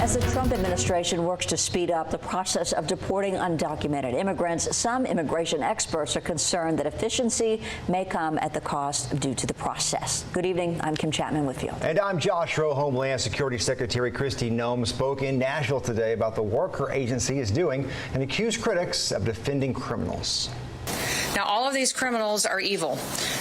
As the Trump administration works to speed up the process of deporting undocumented immigrants, some immigration experts are concerned that efficiency may come at the cost due to the process. Good evening. I'm Kim Chapman-Whitfield. And I'm Josh Rowe. Homeland Security Secretary Kristi Noem spoke in Nashville today about the work her agency is doing and accused critics of defending criminals. Now, all of these criminals are evil.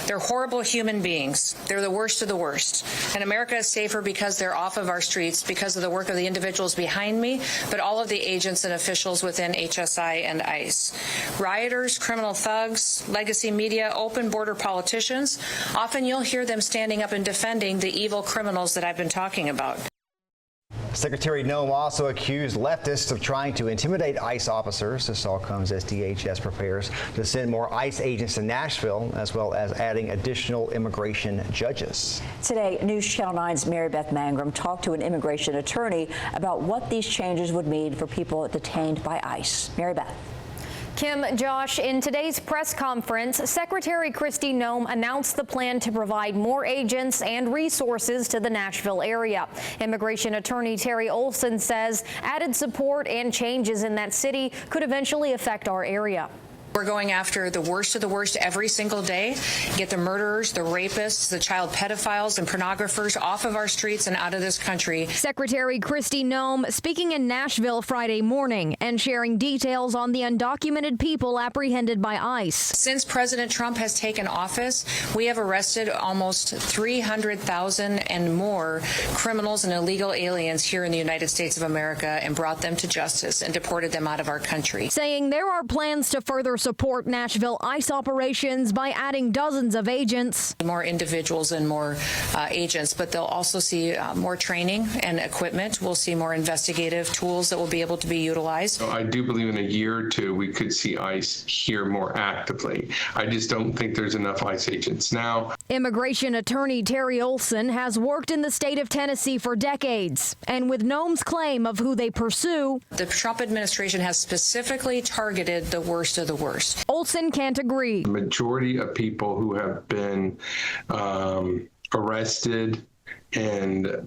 They're horrible human beings. They're the worst of the worst. And America is safer because they're off of our streets, because of the work of the individuals behind me, but all of the agents and officials within HSI and ICE. Rioters, criminal thugs, legacy media, open border politicians, often you'll hear them standing up and defending the evil criminals that I've been talking about. Secretary Noem also accused leftists of trying to intimidate ICE officers. This all comes as DHS prepares to send more ICE agents to Nashville, as well as adding additional immigration judges. Today, News Channel 9's Mary Beth Mangrum talked to an immigration attorney about what these changes would mean for people detained by ICE. Mary Beth. Kim, Josh, in today's press conference, Secretary Kristi Noem announced the plan to provide more agents and resources to the Nashville area. Immigration attorney Terry Olson says added support and changes in that city could eventually affect our area. We're going after the worst of the worst every single day, get the murderers, the rapists, the child pedophiles and pornographers off of our streets and out of this country. Secretary Kristi Noem speaking in Nashville Friday morning and sharing details on the undocumented people apprehended by ICE. Since President Trump has taken office, we have arrested almost 300,000 and more criminals and illegal aliens here in the United States of America and brought them to justice and deported them out of our country. Saying there are plans to further support Nashville ICE operations by adding dozens of agents. More individuals and more agents, but they'll also see more training and equipment. We'll see more investigative tools that will be able to be utilized. I do believe in a year or two we could see ICE here more actively. I just don't think there's enough ICE agents now. Immigration attorney Terry Olson has worked in the state of Tennessee for decades, and with Noem's claim of who they pursue, the Trump administration has specifically targeted the worst of the worst. Olson can't agree. The majority of people who have been arrested and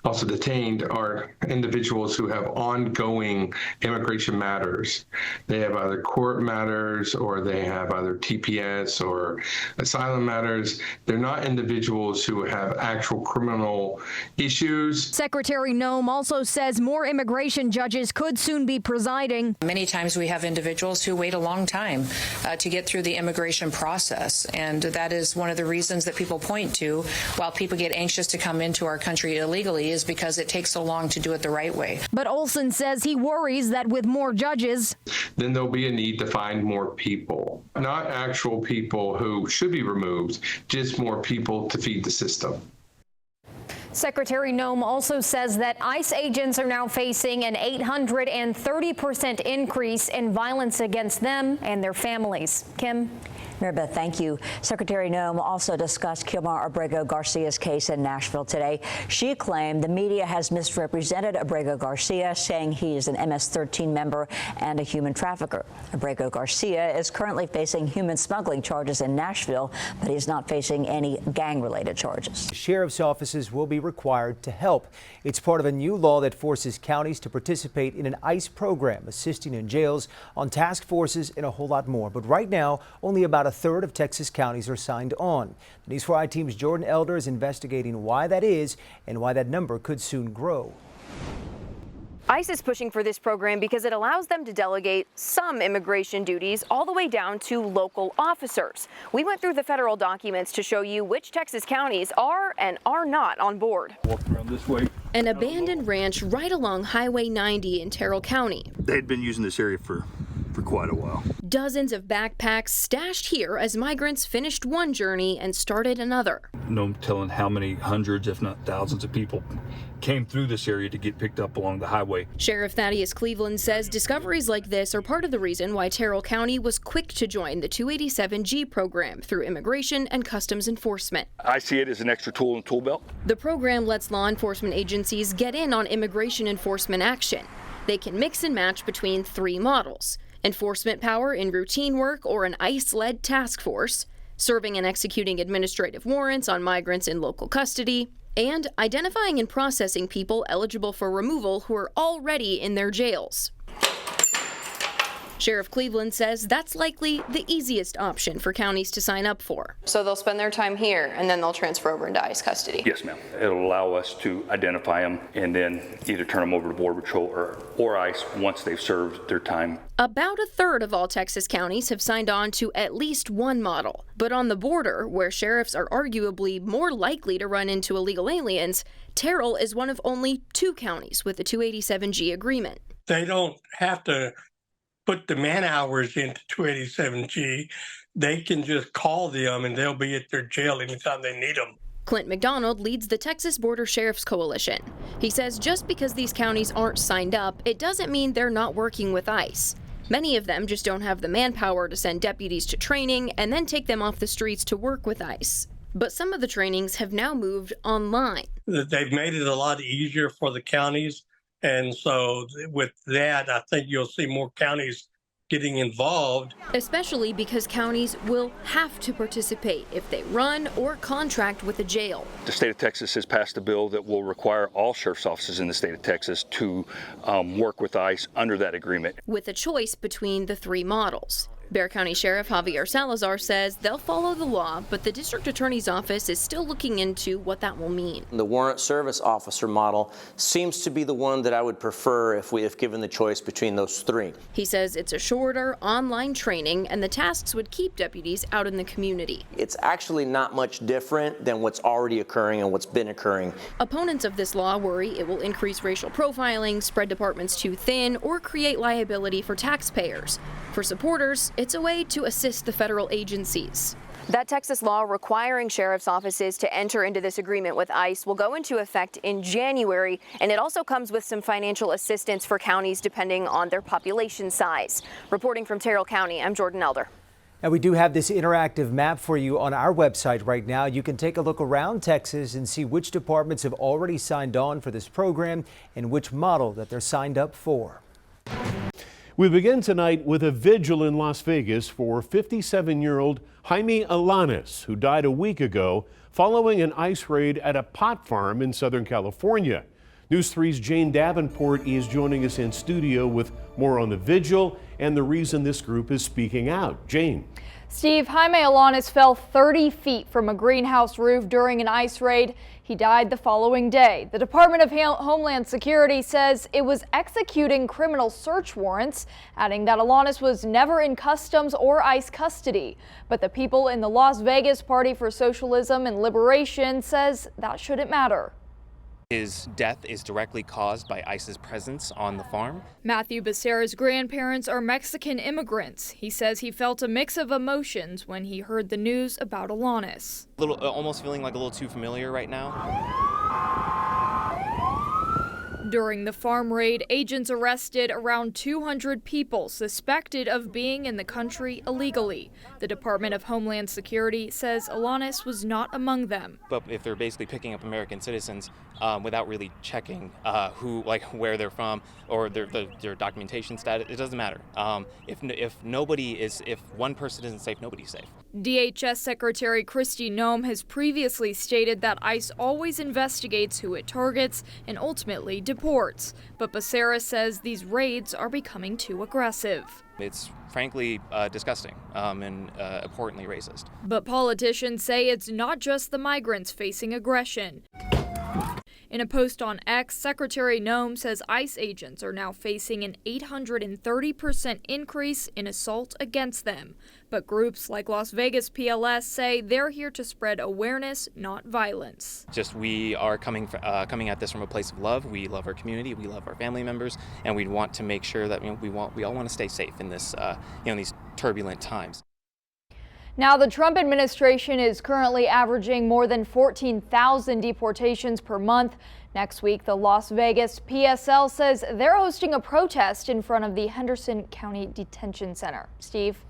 also detained are individuals who have ongoing immigration matters. They have either court matters or they have either TPS or asylum matters. They're not individuals who have actual criminal issues. Secretary Noem also says more immigration judges could soon be presiding. Many times we have individuals who wait a long time to get through the immigration process, and that is one of the reasons that people point to while people get anxious to come into our country illegally is because it takes so long to do it the right way. But Olson says he worries that with more judges, then there'll be a need to find more people, not actual people who should be removed, just more people to feed the system. Secretary Noem also says that ICE agents are now facing an 830% increase in violence against them and their families. Kim? Mary Beth, thank you. Secretary Noem also discussed Kilmar Abrego Garcia's case in Nashville today. She claimed the media has misrepresented Abrego Garcia, saying he is an MS-13 member and a human trafficker. Abrego Garcia is currently facing human smuggling charges in Nashville, but he's not facing any gang-related charges. Sheriff's offices will be required to help. It's part of a new law that forces counties to participate in an ICE program, assisting in jails, on task forces, and a whole lot more. But right now, only about a third of Texas counties are signed on. The News 4 team's Jordan Elder is investigating why that is and why that number could soon grow. ICE is pushing for this program because it allows them to delegate some immigration duties all the way down to local officers. We went through the federal documents to show you which Texas counties are and are not on board. Walk around this way. An abandoned ranch right along Highway 90 in Terrell County. They'd been using this area for quite a while. Dozens of backpacks stashed here as migrants finished one journey and started another. No telling how many hundreds, if not thousands of people came through this area to get picked up along the highway. Sheriff Thaddeus Cleveland says discoveries like this are part of the reason why Terrell County was quick to join the 287G program through Immigration and Customs Enforcement. I see it as an extra tool in the tool belt. The program lets law enforcement agencies get in on immigration enforcement action. They can mix and match between three models: enforcement power in routine work or an ICE-led task force, serving and executing administrative warrants on migrants in local custody, and identifying and processing people eligible for removal who are already in their jails. Sheriff Cleveland says that's likely the easiest option for counties to sign up for. So they'll spend their time here and then they'll transfer over into ICE custody? Yes, ma'am. It'll allow us to identify them and then either turn them over to Border Patrol or ICE once they've served their time. About a third of all Texas counties have signed on to at least one model. But on the border, where sheriffs are arguably more likely to run into illegal aliens, Terrell is one of only 2 counties with a 287G agreement. They don't have to put the man hours into 287G. They can just call them and they'll be at their jail anytime they need them. Clint McDonald leads the Texas Border Sheriff's Coalition. He says just because these counties aren't signed up, it doesn't mean they're not working with ICE. Many of them just don't have the manpower to send deputies to training and then take them off the streets to work with ICE. But some of the trainings have now moved online. They've made it a lot easier for the counties. And so with that, I think you'll see more counties getting involved. Especially because counties will have to participate if they run or contract with a jail. The state of Texas has passed a bill that will require all sheriff's offices in the state of Texas to work with ICE under that agreement. With a choice between the 3 models. Bexar County Sheriff Javier Salazar says they'll follow the law, but the district attorney's office is still looking into what that will mean. The warrant service officer model seems to be the one that I would prefer if given the choice between those 3. He says it's a shorter online training and the tasks would keep deputies out in the community. It's actually not much different than what's already occurring and what's been occurring. Opponents of this law worry it will increase racial profiling, spread departments too thin, or create liability for taxpayers. For supporters, it's a way to assist the federal agencies. That Texas law requiring sheriff's offices to enter into this agreement with ICE will go into effect in January, and it also comes with some financial assistance for counties depending on their population size. Reporting from Terrell County, I'm Jordan Elder. And we do have this interactive map for you on our website right now. You can take a look around Texas and see which departments have already signed on for this program and which model that they're signed up for. We begin tonight with a vigil in Las Vegas for 57-year-old Jaime Alanis, who died a week ago following an ICE raid at a pot farm in Southern California. News 3's Jane Davenport is joining us in studio with more on the vigil and the reason this group is speaking out. Jane. Steve, Jaime Alanis fell 30 feet from a greenhouse roof during an ICE raid. He died the following day. The Department of Homeland Security says it was executing criminal search warrants, adding that Alanis was never in customs or ICE custody. But the people in the Las Vegas Party for Socialism and Liberation says that shouldn't matter. His death is directly caused by ICE's presence on the farm. Matthew Becerra's grandparents are Mexican immigrants. He says he felt a mix of emotions when he heard the news about Alanis. Almost feeling like a little too familiar right now. During the farm raid, agents arrested around 200 people suspected of being in the country illegally. The Department of Homeland Security says Alanis was not among them. But if they're basically picking up American citizens without really checking where they're from or their documentation status, it doesn't matter. If one person isn't safe, nobody's safe. DHS Secretary Kristi Noem has previously stated that ICE always investigates who it targets and ultimately deports. But Becerra says these raids are becoming too aggressive. It's frankly disgusting and abhorrently racist. But politicians say it's not just the migrants facing aggression. In a post on X, Secretary Noem says ICE agents are now facing an 830% increase in assault against them. But groups like Las Vegas PLS say they're here to spread awareness, not violence. We are coming at this from a place of love. We love our community, we love our family members, and we want to make sure that we all want to stay safe in this these turbulent times. Now, the Trump administration is currently averaging more than 14,000 deportations per month. Next week, the Las Vegas PSL says they're hosting a protest in front of the Henderson County Detention Center. Steve?